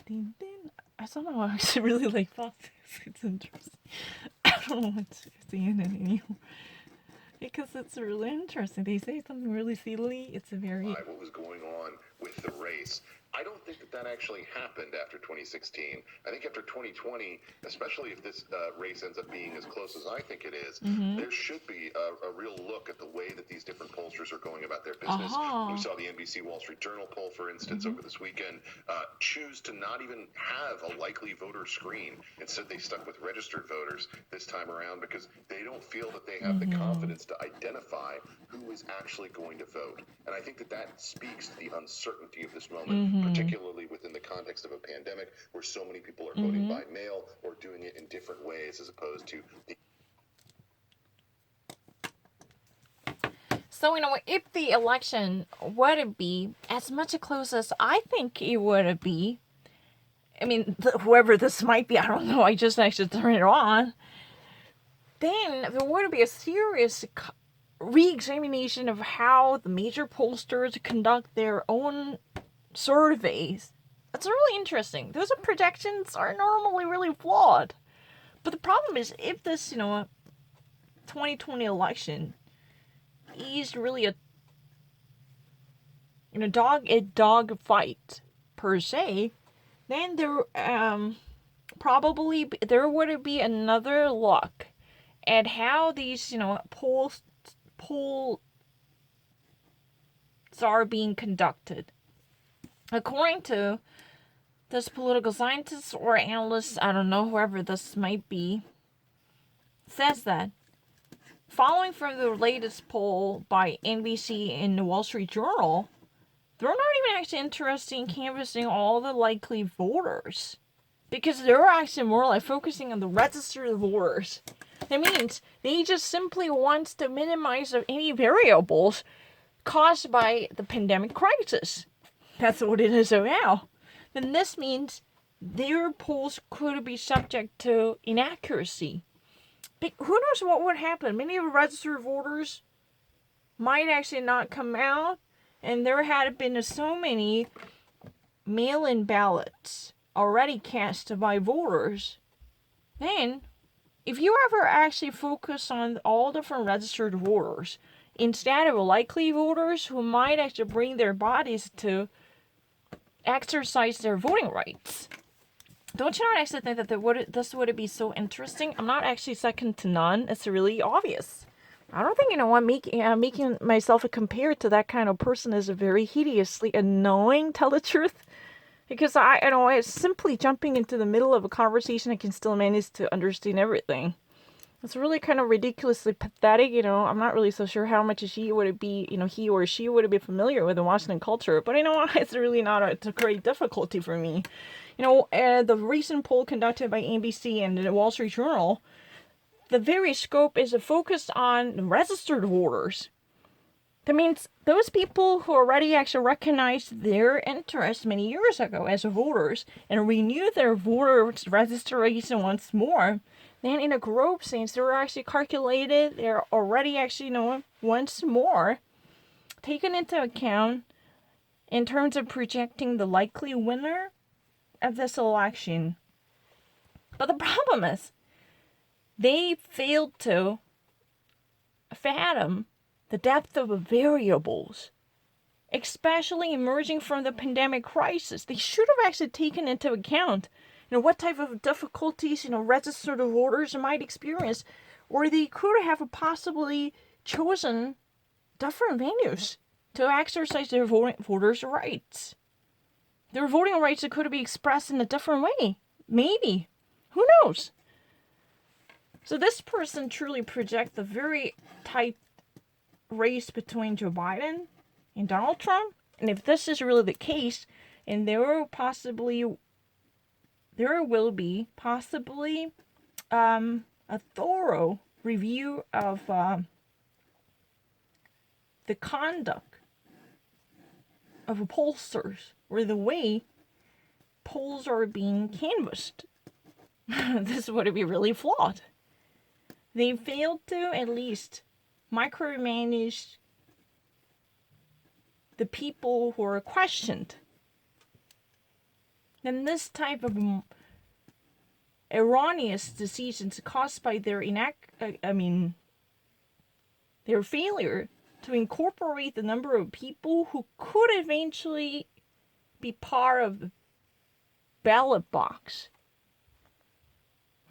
I somehow actually really thought this. It's interesting. I don't know what to say in it anymore. Because it's really interesting. They say something really silly. It's a very. What was going on with the race? I don't think that actually happened after 2016. I think after 2020, especially if this race ends up being as close as I think it is, there should be a real look at the way that these different pollsters are going about their business. We saw the NBC Wall Street Journal poll, for instance, over this weekend, choose to not even have a likely voter screen. Instead, they stuck with registered voters this time around because they don't feel that they have the confidence to identify who is actually going to vote. And I think that speaks to the uncertainty of this moment, particularly within the context of a pandemic where so many people are voting by mail or doing it in different ways as opposed to the. So, if the election would be as much close as I think it would be, I mean, whoever this might be, I don't know, I just actually turn it on, then there would be a serious re-examination of how the major pollsters conduct their own surveys. That's really interesting. Those projections are normally really flawed. But the problem is, if this, 2020 election is really a dog fight per se, then there probably there would be another look at how these polls are being conducted. According to this political scientist or analyst, I don't know, whoever this might be, says that following from the latest poll by NBC and the Wall Street Journal, they're not even actually interested in canvassing all the likely voters. Because they're actually more like focusing on the registered voters. That means they just simply want to minimize any variables caused by the pandemic crisis. That's what it is now. Then this means their polls could be subject to inaccuracy. But who knows what would happen? Many of the registered voters might actually not come out, and there had been so many mail-in ballots already cast by voters. Then, if you ever actually focus on all different registered voters instead of likely voters who might actually bring their bodies to exercise their voting rights, don't you not actually think that this would be so interesting? I'm not actually second to none. It's really obvious. I don't think, making myself compared to that kind of person is very hideously annoying, tell the truth. Because it's simply jumping into the middle of a conversation, I can still manage to understand everything. It's really kind of ridiculously pathetic, I'm not really so sure how much he or she would be familiar with the Washington culture, but it's really not a great difficulty for me. The recent poll conducted by NBC and the Wall Street Journal, the very scope is focused on registered voters. That means those people who already actually recognized their interest many years ago as voters and renewed their voter registration once more, then in a group sense, they're actually calculated, they're already actually, once more taken into account in terms of projecting the likely winner of this election. But the problem is, they failed to fathom the depth of variables, especially emerging from the pandemic crisis. They should have actually taken into account, what type of difficulties, registered voters might experience, or they could have possibly chosen different venues to exercise their voters' rights. Their voting rights could be expressed in a different way. Maybe. Who knows? So this person truly projects the very tight race between Joe Biden and Donald Trump. And if this is really the case, and there will be possibly a thorough review of the conduct of pollsters, or the way polls are being canvassed. This would be really flawed. They failed to at least micromanage the people who are questioned. then this type of erroneous decisions caused by their their failure to incorporate the number of people who could eventually be part of the ballot box.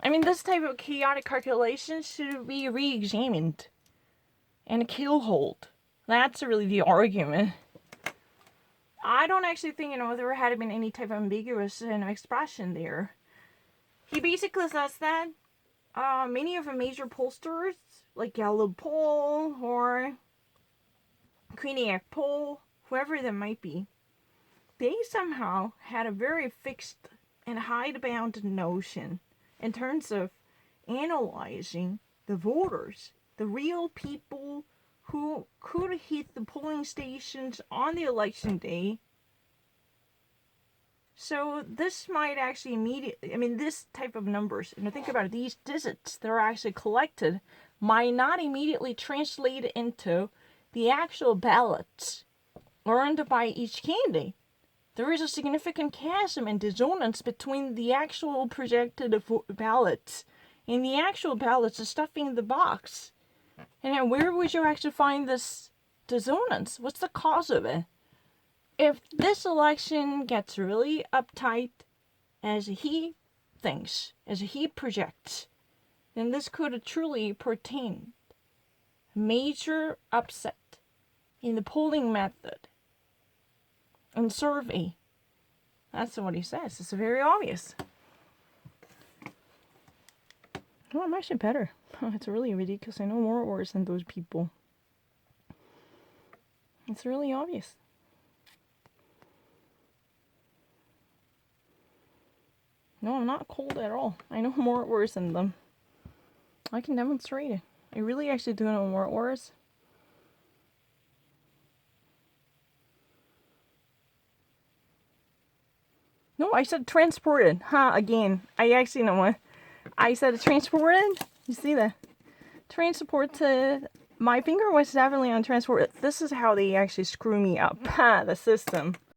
I mean, this type of chaotic calculation should be re-examined and kill hold. That's really the argument. I don't actually think, there had been any type of ambiguous expression there. He basically says that many of the major pollsters, like Gallup poll or Quinnipiac poll, whoever they might be, they somehow had a very fixed and hidebound notion in terms of analyzing the voters, the real people who could hit the polling stations on the election day. So this might actually this type of numbers, think about it, these digits that are actually collected might not immediately translate into the actual ballots earned by each candidate. There is a significant chasm and dissonance between the actual projected ballots and the actual ballots, the stuffing in the box. And where would you actually find this dissonance? What's the cause of it? If this election gets really uptight, as he thinks, as he projects, then this could truly portend major upset in the polling method and survey. That's what he says. It's very obvious. Oh, I'm actually better. It's really ridiculous. I know more words than those people. It's really obvious. No, I'm not cold at all. I know more words than them. I can demonstrate it. I really actually do know more words. No, I said transported. Again. I actually know what. I said transported. You see that? Transported. My finger was definitely on transported. This is how they actually screw me up. The system.